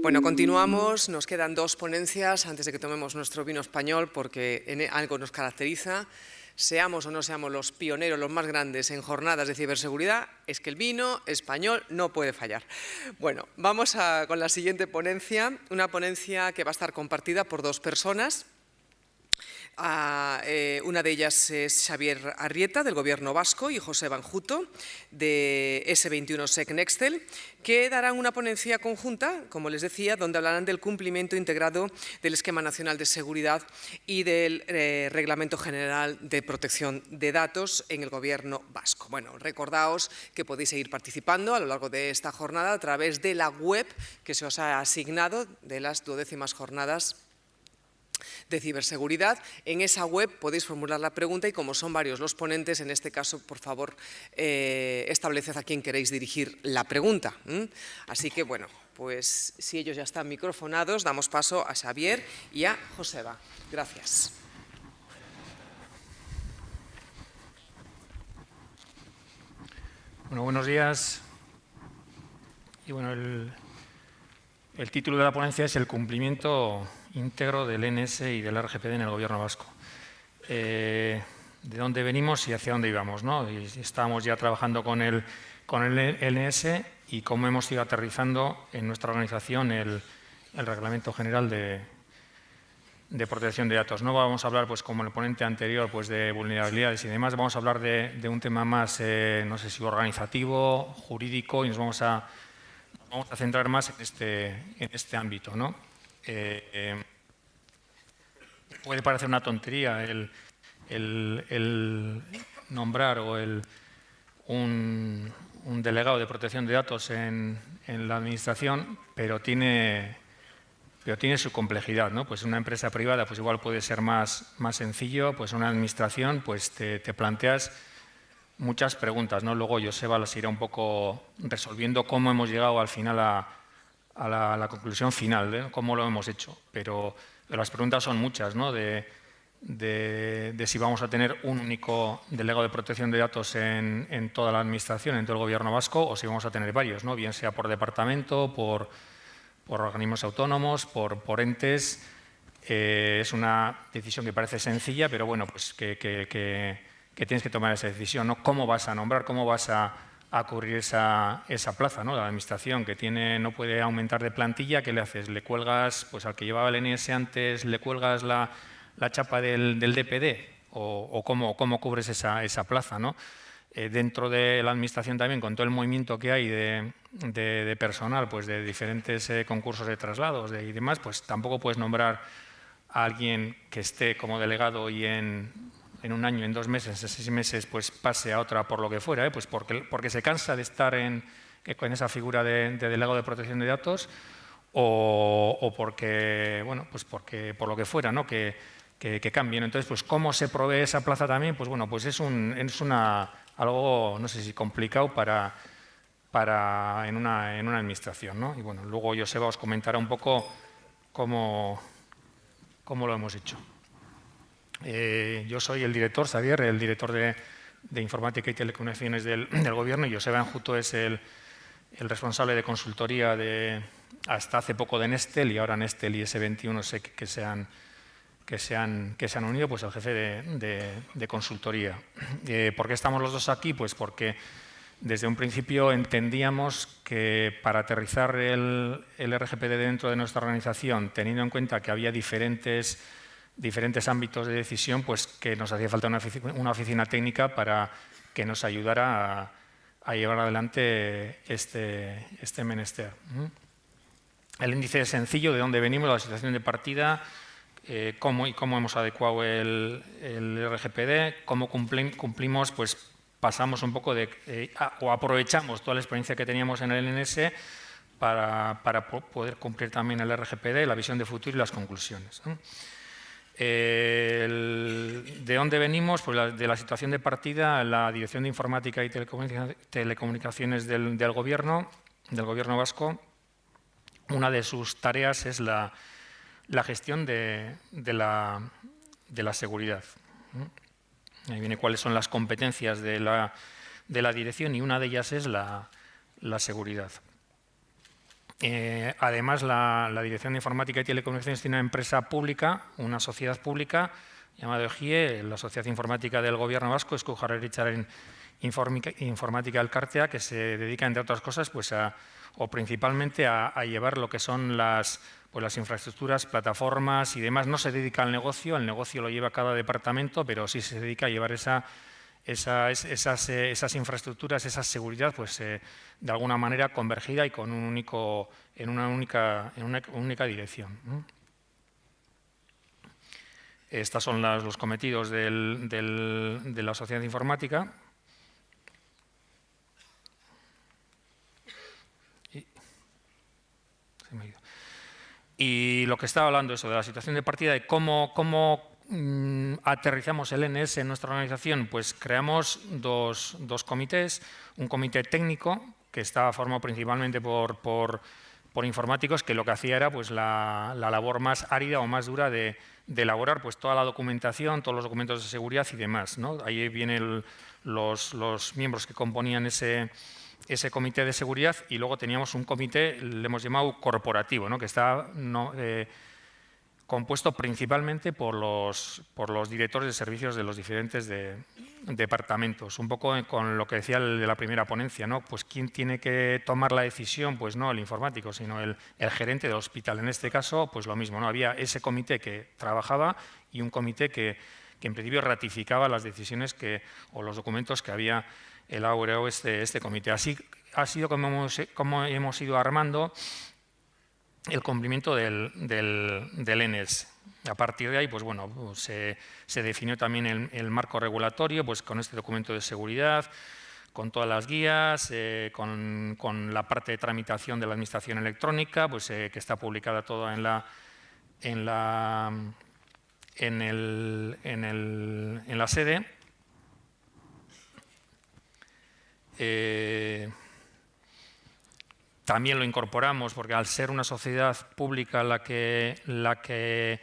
Bueno, continuamos. Nos quedan dos ponencias antes de que tomemos nuestro vino español, porque algo nos caracteriza. Seamos o no seamos los pioneros, los más grandes en jornadas de ciberseguridad, es que el vino español no puede fallar. Bueno, vamos con la siguiente ponencia, una ponencia que va a estar compartida por dos personas. Una de ellas es Xavier Arrieta, del Gobierno vasco, y José Banjuto, de S21Sec Nextel, que darán una ponencia conjunta, como les decía, donde hablarán del cumplimiento integrado del Esquema Nacional de Seguridad y del Reglamento General de Protección de Datos en el Gobierno vasco. Bueno, recordaos que podéis seguir participando a lo largo de esta jornada a través de la web que se os ha asignado de las 12ª jornadas de ciberseguridad. En esa web podéis formular la pregunta y, como son varios los ponentes, en este caso, por favor, estableced a quién queréis dirigir la pregunta. Así que, bueno, pues si ellos ya están microfonados, damos paso a Xavier y a Joseba. Gracias. Bueno, buenos días. Y bueno, el título de la ponencia es el cumplimiento íntegro del NS y del RGPD en el Gobierno vasco. De dónde venimos y hacia dónde íbamos, ¿no? Y estábamos ya trabajando con el NS y cómo hemos ido aterrizando en nuestra organización el Reglamento General de Protección de Datos. No vamos a hablar, pues, como el ponente anterior, pues, de vulnerabilidades y demás. Vamos a hablar de un tema más, no sé si organizativo, jurídico, y nos vamos a centrar más en este ámbito, ¿no? Puede parecer una tontería el nombrar o un delegado de protección de datos en la administración, pero tiene su complejidad, ¿no? Pues una empresa privada, pues igual puede ser más sencillo. Pues una administración, pues te planteas muchas preguntas, ¿no? Luego Joseba las irá un poco resolviendo cómo hemos llegado al final a la conclusión final, ¿eh? Cómo lo hemos hecho. Pero las preguntas son muchas, ¿no? De si vamos a tener un único delegado de protección de datos en toda la administración, en todo el Gobierno vasco, o si vamos a tener varios, ¿no? Bien sea por departamento, por organismos autónomos, por entes. Es una decisión que parece sencilla, pero bueno, pues que tienes que tomar esa decisión, ¿no? ¿Cómo vas a nombrar, cómo vas a cubrir esa plaza, ¿no? La administración que no puede aumentar de plantilla, ¿qué le haces? ¿Le cuelgas, pues, al que llevaba el NS antes, le cuelgas la chapa del DPD? ¿O cómo cubres esa plaza, ¿no? Dentro de la administración también, con todo el movimiento que hay de personal, pues, de diferentes concursos de traslados y demás, pues tampoco puedes nombrar a alguien que esté como delegado y en un año, en 2 meses, en 6 meses, pues pase a otra por lo que fuera, pues porque se cansa de estar con esa figura de delegado de protección de datos, o porque, bueno, pues porque por lo que fuera, ¿no? Que cambien. Entonces, pues, ¿cómo se provee esa plaza también? Pues bueno, pues es algo, no sé si complicado en una administración, ¿no? Y bueno, luego Joseba os comentará un poco cómo lo hemos hecho. Yo soy el director, Xavier, el director de Informática y Telecomunicaciones del Gobierno, y Joseba Banjuto es el responsable de consultoría hasta hace poco de Nextel, y ahora Nextel y S21Sec que se han unido, pues el jefe de consultoría. ¿Por qué estamos los dos aquí? Pues porque desde un principio entendíamos que para aterrizar el RGPD dentro de nuestra organización, teniendo en cuenta que había diferentes ámbitos de decisión, pues que nos hacía falta una oficina técnica para que nos ayudara a llevar adelante este menester. El índice es sencillo: de dónde venimos, la situación de partida, cómo hemos adecuado el RGPD, cómo cumplimos, pues pasamos un poco o aprovechamos toda la experiencia que teníamos en el NS para poder cumplir también el RGPD, la visión de futuro y las conclusiones, ¿no? ¿De dónde venimos? Pues de la situación de partida. La Dirección de Informática y Telecomunicaciones del Gobierno vasco, una de sus tareas es la gestión de la seguridad. Ahí viene cuáles son las competencias de la dirección, y una de ellas es la seguridad. Además, la Dirección de Informática y Telecomunicaciones tiene una empresa pública, una sociedad pública llamada EOGIE, la Sociedad Informática del Gobierno Vasco, Eusko Jaurlaritzaren Informática Elkartea, que se dedica, entre otras cosas, pues o principalmente a llevar lo que son las infraestructuras, plataformas y demás. No se dedica al negocio, el negocio lo lleva cada departamento, pero sí se dedica a llevar esas infraestructuras, esa seguridad, pues de alguna manera convergida y con en una única dirección, ¿no? Estos son los cometidos de la sociedad informática. Y lo que estaba hablando, eso de la situación de partida, de cómo aterrizamos el NS en nuestra organización, pues creamos dos comités, un comité técnico que estaba formado principalmente por informáticos, que lo que hacía era pues la labor más árida o más dura de elaborar pues toda la documentación, todos los documentos de seguridad y demás, ¿no? Ahí vienen los miembros que componían ese comité de seguridad, y luego teníamos un comité, le hemos llamado corporativo, ¿no? Que está compuesto principalmente por los directores de servicios de los diferentes departamentos. Un poco con lo que decía el de la primera ponencia, ¿no? Pues ¿quién tiene que tomar la decisión? Pues no el informático, sino el gerente del hospital. En este caso, pues lo mismo, ¿no? Había ese comité que trabajaba y un comité que en principio ratificaba las decisiones o los documentos que había elaborado este comité. Así ha sido como hemos ido armando el cumplimiento del NS. A partir de ahí, pues bueno, se definió también el marco regulatorio, pues con este documento de seguridad, con todas las guías, con la parte de tramitación de la administración electrónica, pues que está publicada toda en la sede. También lo incorporamos porque, al ser una sociedad pública la que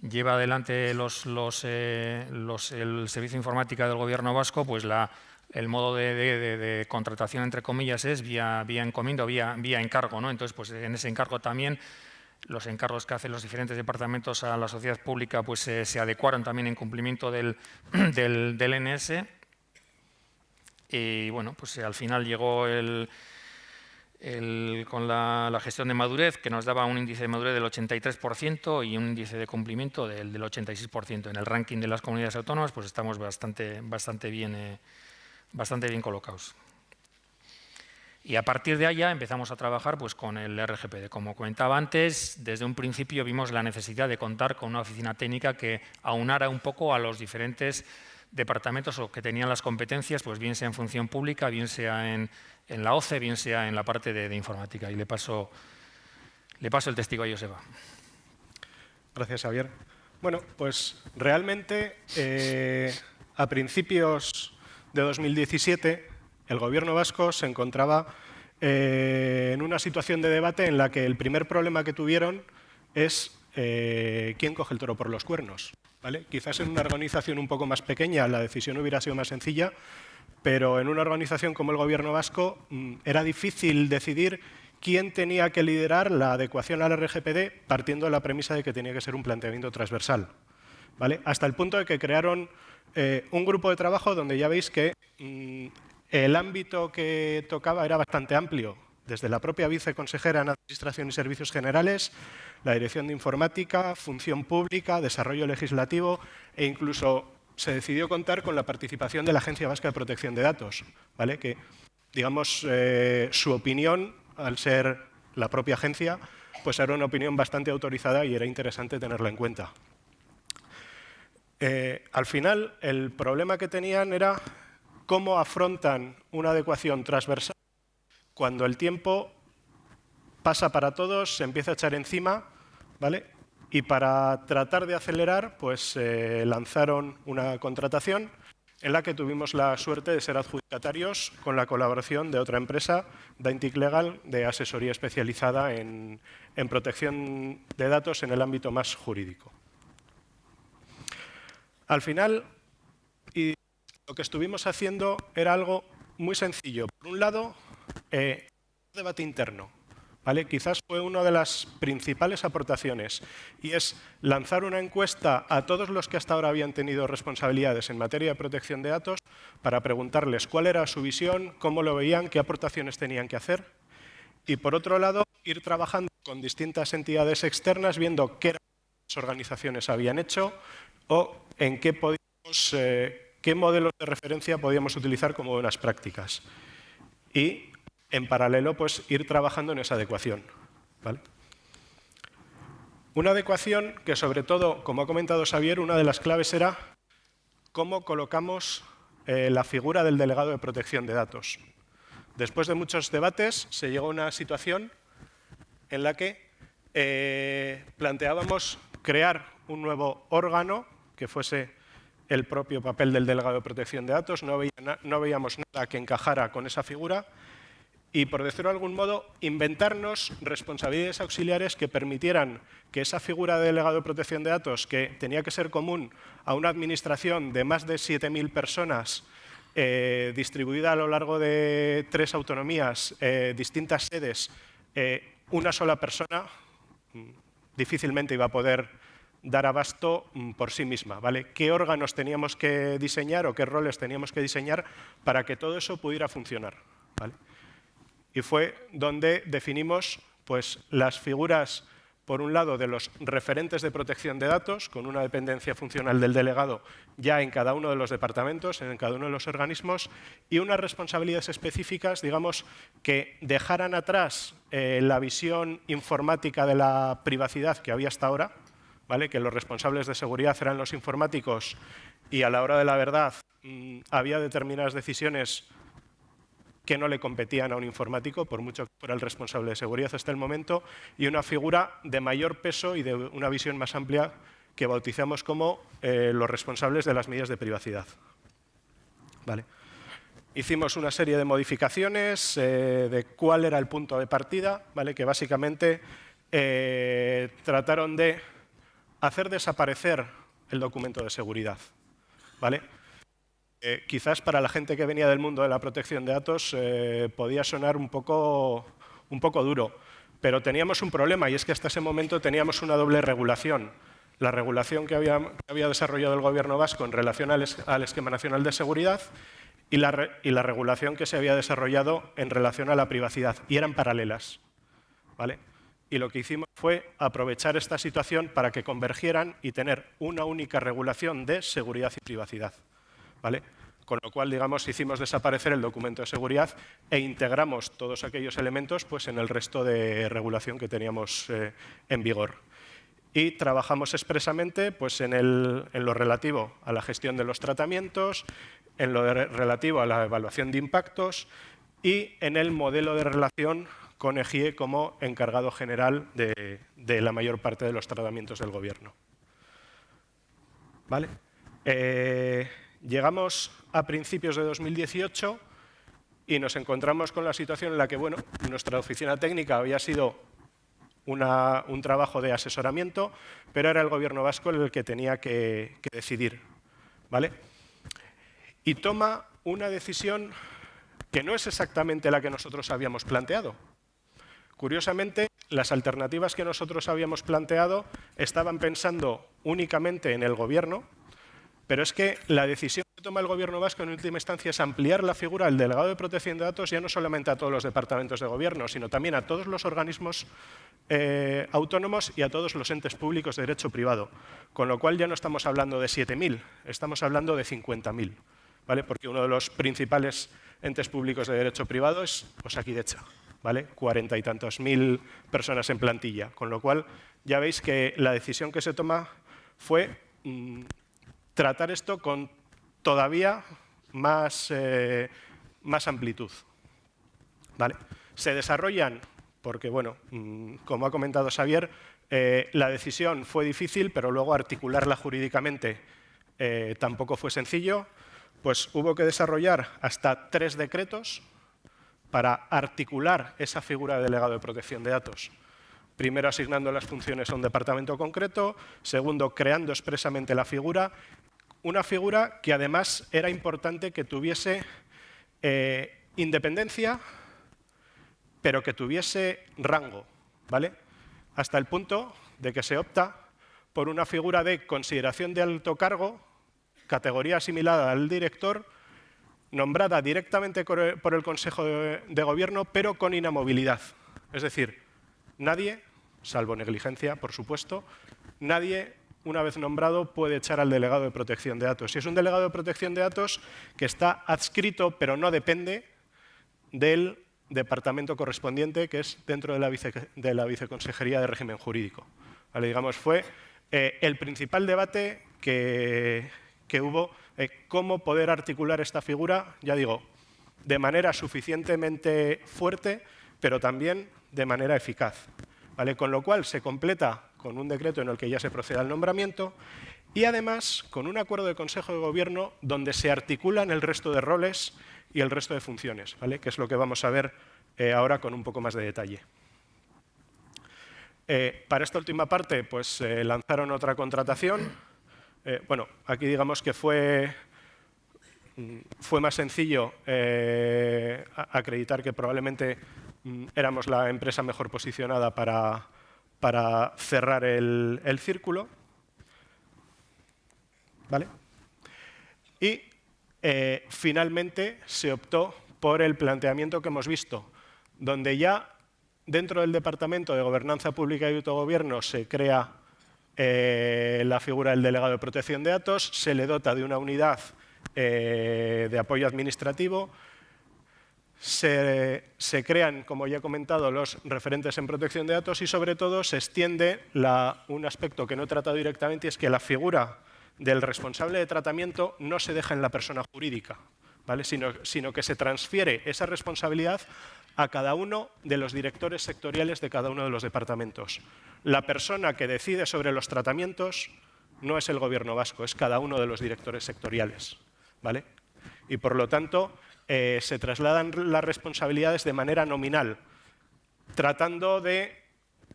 lleva adelante el servicio de informática del Gobierno vasco, pues el modo de contratación, entre comillas, es vía encomienda o vía encargo, ¿no? Entonces, pues en ese encargo también, los encargos que hacen los diferentes departamentos a la sociedad pública, pues se adecuaron también en cumplimiento del NS. Y bueno, pues al final llegó con la gestión de madurez, que nos daba un índice de madurez del 83% y un índice de cumplimiento del 86%. En el ranking de las comunidades autónomas, pues estamos bastante bien colocados. Y a partir de allá empezamos a trabajar pues con el RGPD. Como comentaba antes, desde un principio vimos la necesidad de contar con una oficina técnica que aunara un poco a los diferentes departamentos o que tenían las competencias, pues bien sea en función pública, bien sea en la OCE, bien sea en la parte de informática. Y le paso el testigo a Joseba. Gracias, Javier. Bueno, pues realmente a principios de 2017 el Gobierno vasco se encontraba en una situación de debate en la que el primer problema que tuvieron es quién coge el toro por los cuernos, ¿vale? Quizás en una organización un poco más pequeña la decisión hubiera sido más sencilla, pero en una organización como el Gobierno vasco era difícil decidir quién tenía que liderar la adecuación al RGPD, partiendo de la premisa de que tenía que ser un planteamiento transversal, ¿vale? Hasta el punto de que crearon un grupo de trabajo donde ya veis que el ámbito que tocaba era bastante amplio, desde la propia viceconsejera en Administración y Servicios Generales, la Dirección de Informática, Función Pública, Desarrollo Legislativo, e incluso se decidió contar con la participación de la Agencia Vasca de Protección de Datos, ¿vale? Que, digamos, su opinión, al ser la propia agencia, pues era una opinión bastante autorizada y era interesante tenerla en cuenta. Al final, el problema que tenían era cómo afrontan una adecuación transversal cuando el tiempo pasa para todos, se empieza a echar encima, ¿vale? Y para tratar de acelerar, pues lanzaron una contratación en la que tuvimos la suerte de ser adjudicatarios con la colaboración de otra empresa, Daintic Legal, de asesoría especializada en protección de datos en el ámbito más jurídico. Al final, lo que estuvimos haciendo era algo muy sencillo. Por un lado, debate interno, ¿vale? Quizás fue una de las principales aportaciones, y es lanzar una encuesta a todos los que hasta ahora habían tenido responsabilidades en materia de protección de datos para preguntarles cuál era su visión, cómo lo veían, qué aportaciones tenían que hacer. Y, por otro lado, ir trabajando con distintas entidades externas, viendo qué organizaciones habían hecho o en qué modelos de referencia podíamos utilizar como buenas prácticas. Y, en paralelo, pues, ir trabajando en esa adecuación, ¿vale? Una adecuación que, sobre todo, como ha comentado Xavier, una de las claves era cómo colocamos la figura del delegado de protección de datos. Después de muchos debates, se llegó a una situación en la que planteábamos crear un nuevo órgano que fuese el propio papel del delegado de protección de datos. No veíamos nada que encajara con esa figura y, por decirlo de algún modo, inventarnos responsabilidades auxiliares que permitieran que esa figura de delegado de protección de datos, que tenía que ser común a una administración de más de 7.000 personas, distribuida a lo largo de 3 autonomías, distintas sedes, una sola persona difícilmente iba a poder dar abasto por sí misma, ¿vale? ¿Qué órganos teníamos que diseñar o qué roles teníamos que diseñar para que todo eso pudiera funcionar, ¿vale? Y fue donde definimos, pues, las figuras, por un lado, de los referentes de protección de datos, con una dependencia funcional del delegado ya en cada uno de los departamentos, en cada uno de los organismos, y unas responsabilidades específicas, digamos, que dejaran atrás la visión informática de la privacidad que había hasta ahora, ¿vale? Que los responsables de seguridad eran los informáticos y, a la hora de la verdad, había determinadas decisiones que no le competían a un informático, por mucho que fuera el responsable de seguridad hasta el momento, y una figura de mayor peso y de una visión más amplia que bautizamos como los responsables de las medidas de privacidad. Vale. Hicimos una serie de modificaciones de cuál era el punto de partida, ¿vale? Que básicamente trataron de hacer desaparecer el documento de seguridad, ¿vale? Quizás para la gente que venía del mundo de la protección de datos podía sonar un poco duro, pero teníamos un problema, y es que hasta ese momento teníamos una doble regulación. La regulación que había desarrollado el Gobierno vasco en relación al Esquema Nacional de Seguridad y la regulación que se había desarrollado en relación a la privacidad, y eran paralelas, ¿vale? Y lo que hicimos fue aprovechar esta situación para que convergieran y tener una única regulación de seguridad y privacidad, ¿vale? Con lo cual, digamos, hicimos desaparecer el documento de seguridad e integramos todos aquellos elementos, pues, en el resto de regulación que teníamos en vigor. Y trabajamos expresamente, pues, en lo relativo a la gestión de los tratamientos, en lo relativo a la evaluación de impactos y en el modelo de relación con EGIE como encargado general de la mayor parte de los tratamientos del Gobierno. ¿Vale? Llegamos a principios de 2018 y nos encontramos con la situación en la que, bueno, nuestra oficina técnica había sido un trabajo de asesoramiento, pero era el Gobierno vasco el que tenía que decidir, ¿vale? Y toma una decisión que no es exactamente la que nosotros habíamos planteado. Curiosamente, las alternativas que nosotros habíamos planteado estaban pensando únicamente en el Gobierno, pero es que la decisión que toma el Gobierno vasco en última instancia es ampliar la figura del delegado de protección de datos ya no solamente a todos los departamentos de Gobierno, sino también a todos los organismos autónomos y a todos los entes públicos de derecho privado, con lo cual ya no estamos hablando de 7.000, estamos hablando de 50.000, ¿vale? Porque uno de los principales entes públicos de derecho privado es Osakidetza, ¿vale? 40 y tantos mil personas en plantilla, con lo cual ya veis que la decisión que se toma fue tratar esto con todavía más amplitud, ¿vale? Se desarrollan, porque, bueno, como ha comentado Xavier, la decisión fue difícil, pero luego articularla jurídicamente tampoco fue sencillo, pues hubo que desarrollar hasta 3 decretos para articular esa figura de delegado de protección de datos. Primero, asignando las funciones a un departamento concreto. Segundo, creando expresamente la figura. Una figura que además era importante que tuviese independencia pero que tuviese rango, ¿vale? Hasta el punto de que se opta por una figura de consideración de alto cargo, categoría asimilada al director, nombrada directamente por el Consejo de Gobierno, pero con inamovilidad. Es decir, nadie, salvo negligencia, por supuesto, nadie, una vez nombrado, puede echar al delegado de protección de datos. Si es un delegado de protección de datos que está adscrito, pero no depende del departamento correspondiente, que es dentro de la Viceconsejería de Régimen Jurídico. ¿Vale? Digamos, fue el principal debate que hubo, cómo poder articular esta figura, ya digo, de manera suficientemente fuerte, pero también de manera eficaz. ¿Vale? Con lo cual se completa con un decreto en el que ya se procede al nombramiento y además con un acuerdo de Consejo de Gobierno donde se articulan el resto de roles y el resto de funciones, ¿vale? Que es lo que vamos a ver ahora con un poco más de detalle. Para esta última parte, pues lanzaron otra contratación. Bueno, aquí digamos que fue más sencillo acreditar que probablemente éramos la empresa mejor posicionada para cerrar el círculo. ¿Vale? Y finalmente se optó por el planteamiento que hemos visto, donde ya dentro del Departamento de Gobernanza Pública y Autogobierno se crea la figura del delegado de protección de datos, se le dota de una unidad de apoyo administrativo, se crean, como ya he comentado, los referentes en protección de datos y, sobre todo, se extiende un aspecto que no he tratado directamente, y es que la figura del responsable de tratamiento no se deja en la persona jurídica, ¿vale? sino que se transfiere esa responsabilidad a cada uno de los directores sectoriales de cada uno de los departamentos. La persona que decide sobre los tratamientos no es el Gobierno vasco, es cada uno de los directores sectoriales, ¿vale? Y, por lo tanto, se trasladan las responsabilidades de manera nominal, tratando de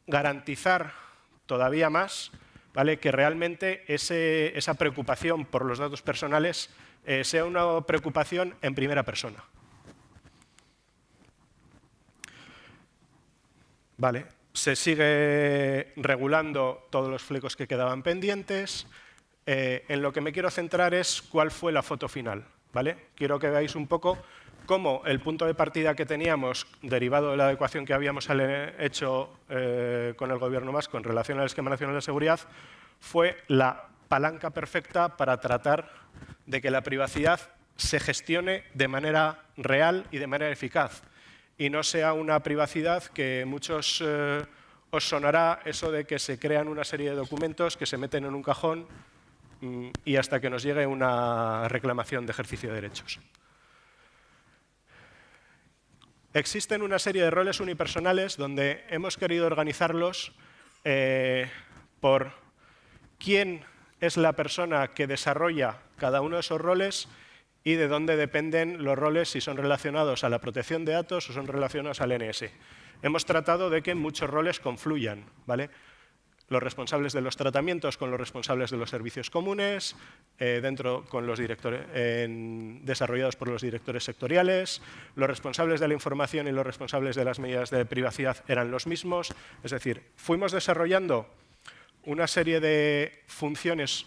garantizar todavía más, ¿vale?, que realmente esa preocupación por los datos personales sea una preocupación en primera persona. Vale. Se sigue regulando todos los flecos que quedaban pendientes. En lo que me quiero centrar es cuál fue la foto final, ¿vale? Quiero que veáis un poco cómo el punto de partida que teníamos, derivado de la adecuación que habíamos hecho con el Gobierno vasco en relación al Esquema Nacional de Seguridad, fue la palanca perfecta para tratar de que la privacidad se gestione de manera real y de manera eficaz, y no sea una privacidad que muchos os sonará eso de que se crean una serie de documentos que se meten en un cajón y hasta que nos llegue una reclamación de ejercicio de derechos. Existen una serie de roles unipersonales donde hemos querido organizarlos por quién es la persona que desarrolla cada uno de esos roles y de dónde dependen los roles, si son relacionados a la protección de datos o son relacionados al NS. Hemos tratado de que muchos roles confluyan, ¿vale? Los responsables de los tratamientos con los responsables de los servicios comunes, con los directores, desarrollados por los directores sectoriales, los responsables de la información y los responsables de las medidas de privacidad eran los mismos. Es decir, fuimos desarrollando una serie de funciones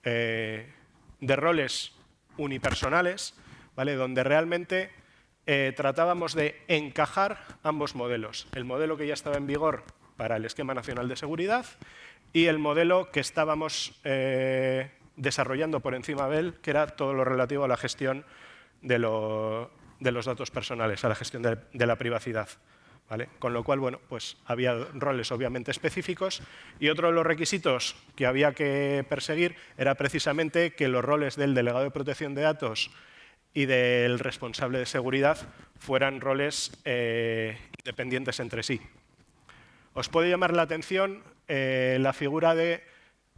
de roles unipersonales, ¿vale?, donde realmente tratábamos de encajar ambos modelos. El modelo que ya estaba en vigor para el Esquema Nacional de Seguridad y el modelo que estábamos desarrollando por encima de él, que era todo lo relativo a la gestión de los datos personales, a la gestión de la privacidad, ¿vale? Con lo cual, bueno, pues había roles obviamente específicos, y otro de los requisitos que había que perseguir era precisamente que los roles del delegado de protección de datos y del responsable de seguridad fueran roles independientes entre sí. Os puede llamar la atención la figura de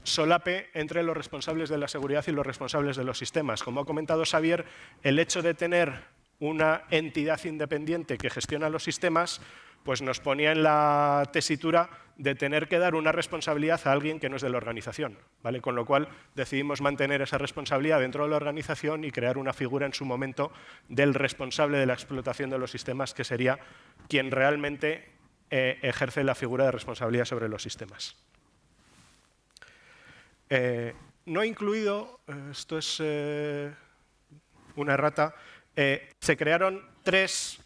solape entre los responsables de la seguridad y los responsables de los sistemas. Como ha comentado Xavier, el hecho de tener una entidad independiente que gestiona los sistemas pues nos ponía en la tesitura de tener que dar una responsabilidad a alguien que no es de la organización, ¿vale? Con lo cual decidimos mantener esa responsabilidad dentro de la organización y crear una figura en su momento del responsable de la explotación de los sistemas, que sería quien realmente ejerce la figura de responsabilidad sobre los sistemas. No he incluido, esto es una errata, se crearon 3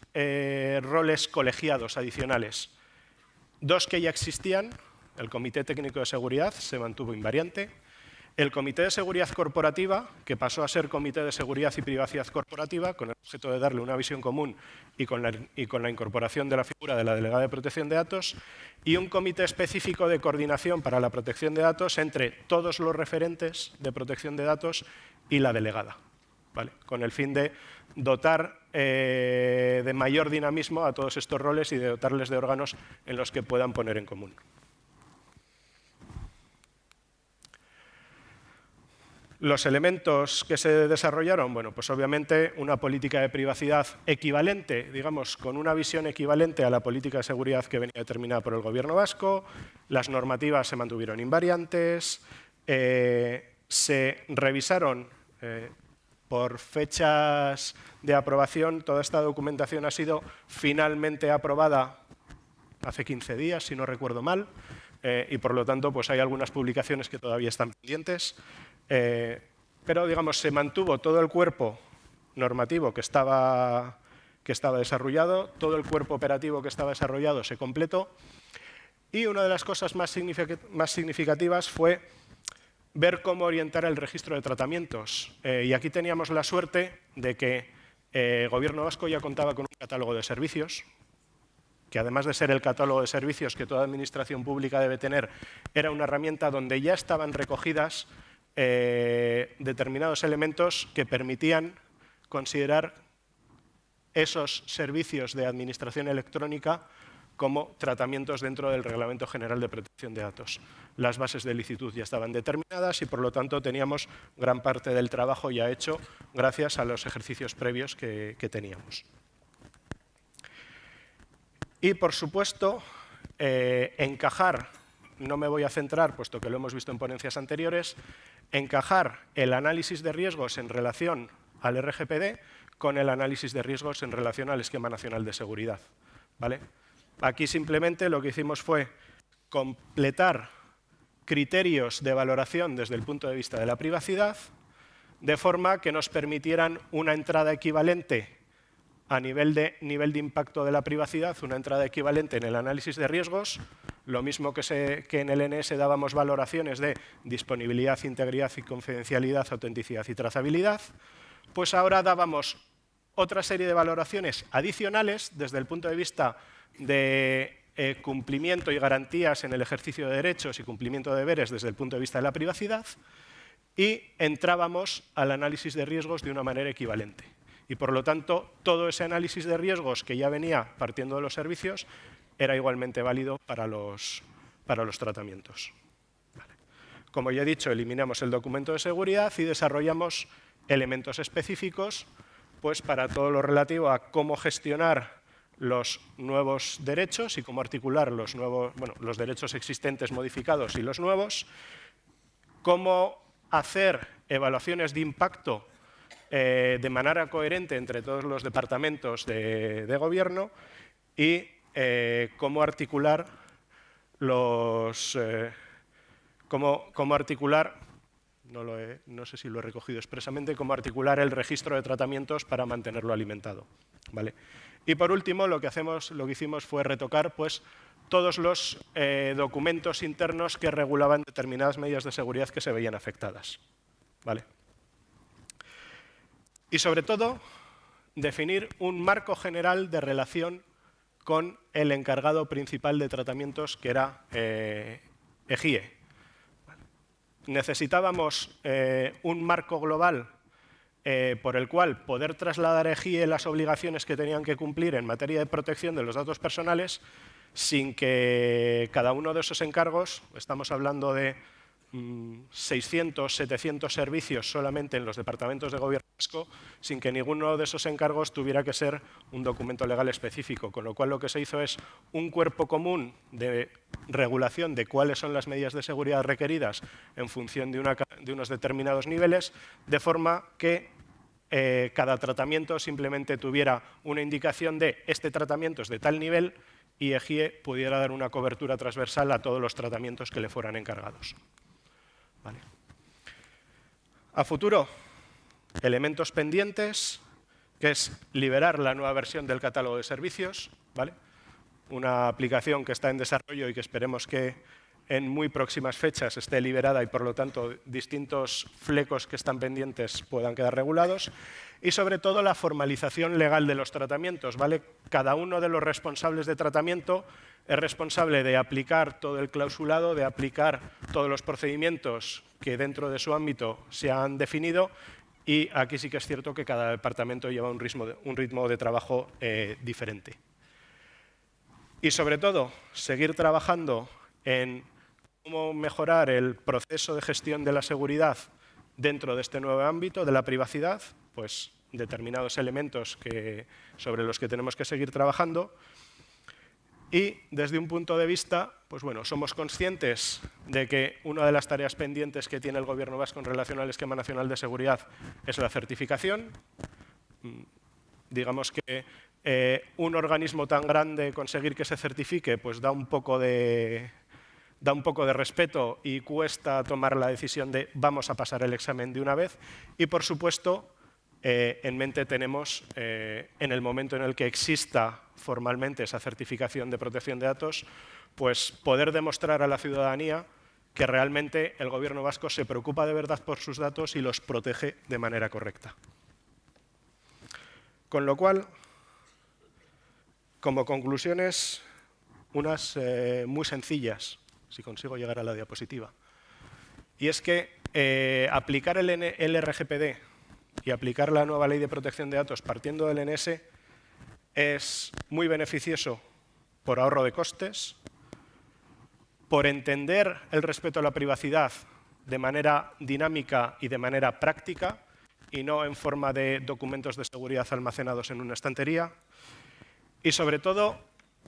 roles colegiados adicionales. 2 que ya existían, el Comité Técnico de Seguridad se mantuvo invariante, el Comité de Seguridad Corporativa, que pasó a ser Comité de Seguridad y Privacidad Corporativa, con el objeto de darle una visión común y con la incorporación de la figura de la delegada de protección de datos, y un comité específico de coordinación para la protección de datos entre todos los referentes de protección de datos y la delegada, ¿vale? Con el fin de dotar de mayor dinamismo a todos estos roles y de dotarles de órganos en los que puedan poner en común. Los elementos que se desarrollaron, bueno, pues obviamente una política de privacidad equivalente, digamos, con una visión equivalente a la política de seguridad que venía determinada por el Gobierno vasco, las normativas se mantuvieron invariantes, se revisaron por fechas de aprobación, toda esta documentación ha sido finalmente aprobada hace 15 días, si no recuerdo mal, y por lo tanto pues hay algunas publicaciones que todavía están pendientes, pero digamos se mantuvo todo el cuerpo normativo que estaba desarrollado, todo el cuerpo operativo que estaba desarrollado se completó, y una de las cosas más significativas fue ver cómo orientar el registro de tratamientos. Y aquí teníamos la suerte de que el Gobierno vasco ya contaba con un catálogo de servicios, que además de ser el catálogo de servicios que toda administración pública debe tener, era una herramienta donde ya estaban recogidas determinados elementos que permitían considerar esos servicios de administración electrónica como tratamientos dentro del Reglamento General de Protección de Datos. Las bases de licitud ya estaban determinadas y, por lo tanto, teníamos gran parte del trabajo ya hecho gracias a los ejercicios previos que teníamos. Y, por supuesto, encajar, no me voy a centrar, puesto que lo hemos visto en ponencias anteriores, encajar el análisis de riesgos en relación al RGPD con el análisis de riesgos en relación al Esquema Nacional de Seguridad, ¿vale? Aquí simplemente lo que hicimos fue completar criterios de valoración desde el punto de vista de la privacidad, de forma que nos permitieran una entrada equivalente a nivel de impacto de la privacidad, una entrada equivalente en el análisis de riesgos, lo mismo que en el NS dábamos valoraciones de disponibilidad, integridad y confidencialidad, autenticidad y trazabilidad, pues ahora dábamos otra serie de valoraciones adicionales desde el punto de vista de cumplimiento y garantías en el ejercicio de derechos y cumplimiento de deberes desde el punto de vista de la privacidad, y entrábamos al análisis de riesgos de una manera equivalente. Y por lo tanto, todo ese análisis de riesgos que ya venía partiendo de los servicios era igualmente válido para los tratamientos. Vale. Como ya he dicho, eliminamos el documento de seguridad y desarrollamos elementos específicos pues, para todo lo relativo a cómo gestionar los nuevos derechos y cómo articular los derechos existentes modificados y los nuevos, cómo hacer evaluaciones de impacto de manera coherente entre todos los departamentos de gobierno y cómo articular no sé si lo he recogido expresamente, cómo articular el registro de tratamientos para mantenerlo alimentado, ¿vale? Y por último, lo que hicimos fue retocar pues, todos los documentos internos que regulaban determinadas medidas de seguridad que se veían afectadas, ¿vale? Y sobre todo, definir un marco general de relación con el encargado principal de tratamientos, que era EGIE. Necesitábamos un marco global por el cual poder trasladar a EGIE las obligaciones que tenían que cumplir en materia de protección de los datos personales sin que cada uno de esos encargos, estamos hablando de 600, 700 servicios solamente en los departamentos de gobierno vasco, sin que ninguno de esos encargos tuviera que ser un documento legal específico, con lo cual lo que se hizo es un cuerpo común de regulación de cuáles son las medidas de seguridad requeridas en función de unos determinados niveles, de forma que cada tratamiento simplemente tuviera una indicación de este tratamiento es de tal nivel y EGIE pudiera dar una cobertura transversal a todos los tratamientos que le fueran encargados. Vale. A futuro, elementos pendientes, que es liberar la nueva versión del catálogo de servicios, ¿vale? Una aplicación que está en desarrollo y que esperemos que en muy próximas fechas esté liberada y, por lo tanto, distintos flecos que están pendientes puedan quedar regulados. Y, sobre todo, la formalización legal de los tratamientos, ¿vale? Cada uno de los responsables de tratamiento es responsable de aplicar todo el clausulado, de aplicar todos los procedimientos que dentro de su ámbito se han definido, y aquí sí que es cierto que cada departamento lleva un ritmo de trabajo diferente. Y, sobre todo, seguir trabajando en cómo mejorar el proceso de gestión de la seguridad dentro de este nuevo ámbito de la privacidad, pues determinados elementos sobre los que tenemos que seguir trabajando. Y desde un punto de vista, pues bueno, somos conscientes de que una de las tareas pendientes que tiene el Gobierno vasco en relación al Esquema Nacional de Seguridad es la certificación. Digamos que un organismo tan grande, conseguir que se certifique, pues da un poco de respeto y cuesta tomar la decisión de vamos a pasar el examen de una vez. Y, por supuesto, en mente tenemos, en el momento en el que exista formalmente esa certificación de protección de datos, pues poder demostrar a la ciudadanía que realmente el Gobierno vasco se preocupa de verdad por sus datos y los protege de manera correcta. Con lo cual, como conclusiones, unas muy sencillas, si consigo llegar a la diapositiva. Y es que aplicar el RGPD y aplicar la nueva Ley de Protección de Datos partiendo del NS es muy beneficioso por ahorro de costes, por entender el respeto a la privacidad de manera dinámica y de manera práctica y no en forma de documentos de seguridad almacenados en una estantería, y sobre todo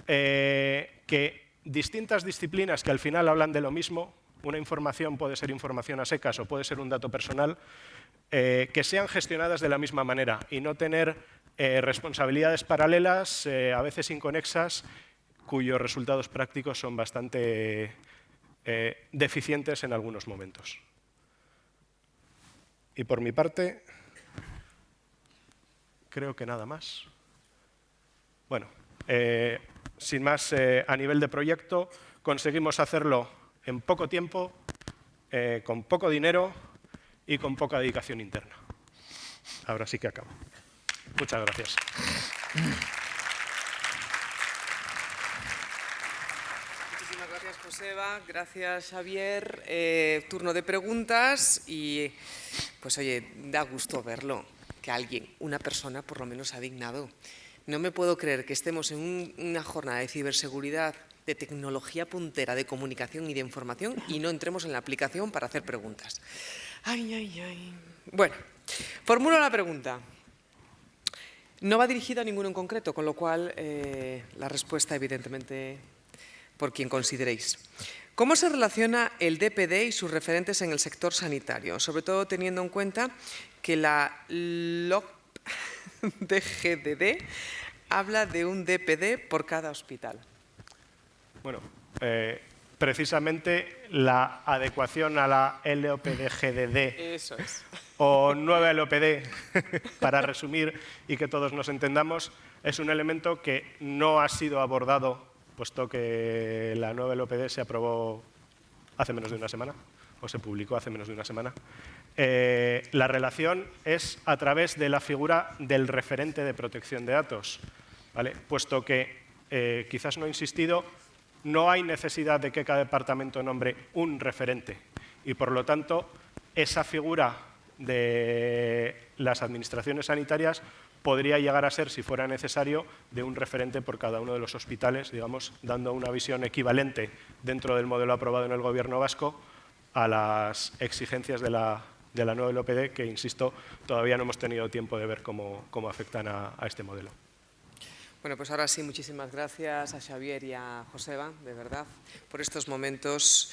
que distintas disciplinas que al final hablan de lo mismo, una información puede ser información a secas o puede ser un dato personal, que sean gestionadas de la misma manera y no tener responsabilidades paralelas, a veces inconexas, cuyos resultados prácticos son bastante deficientes en algunos momentos. Y por mi parte, creo que nada más. Bueno, sin más, a nivel de proyecto, conseguimos hacerlo en poco tiempo, con poco dinero y con poca dedicación interna. Ahora sí que acabo. Muchas gracias. Muchísimas gracias, Joseba. Gracias, Xavier. Turno de preguntas y, pues oye, da gusto verlo, que alguien, una persona, por lo menos ha dignado. No me puedo creer que estemos en una jornada de ciberseguridad, de tecnología puntera, de comunicación y de información y no entremos en la aplicación para hacer preguntas. Ay, ay, ay. Bueno, formulo la pregunta. No va dirigida a ninguno en concreto, con lo cual la respuesta, evidentemente, por quien consideréis. ¿Cómo se relaciona el DPD y sus referentes en el sector sanitario? Sobre todo teniendo en cuenta que la LOP de GDD habla de un DPD por cada hospital. Bueno, precisamente la adecuación a la LOPD-GDD Eso es. o nueva LOPD, para resumir y que todos nos entendamos, es un elemento que no ha sido abordado, puesto que la nueva LOPD se aprobó hace menos de una semana, o se publicó hace menos de una semana. La relación es a través de la figura del referente de protección de datos, ¿vale? Puesto que, quizás no he insistido, no hay necesidad de que cada departamento nombre un referente y, por lo tanto, esa figura de las administraciones sanitarias podría llegar a ser, si fuera necesario, de un referente por cada uno de los hospitales, digamos, dando una visión equivalente dentro del modelo aprobado en el Gobierno vasco a las exigencias de la nueva LOPD, que, insisto, todavía no hemos tenido tiempo de ver cómo afectan a este modelo. Bueno, pues ahora sí, muchísimas gracias a Xavier y a Joseba, de verdad, por estos momentos.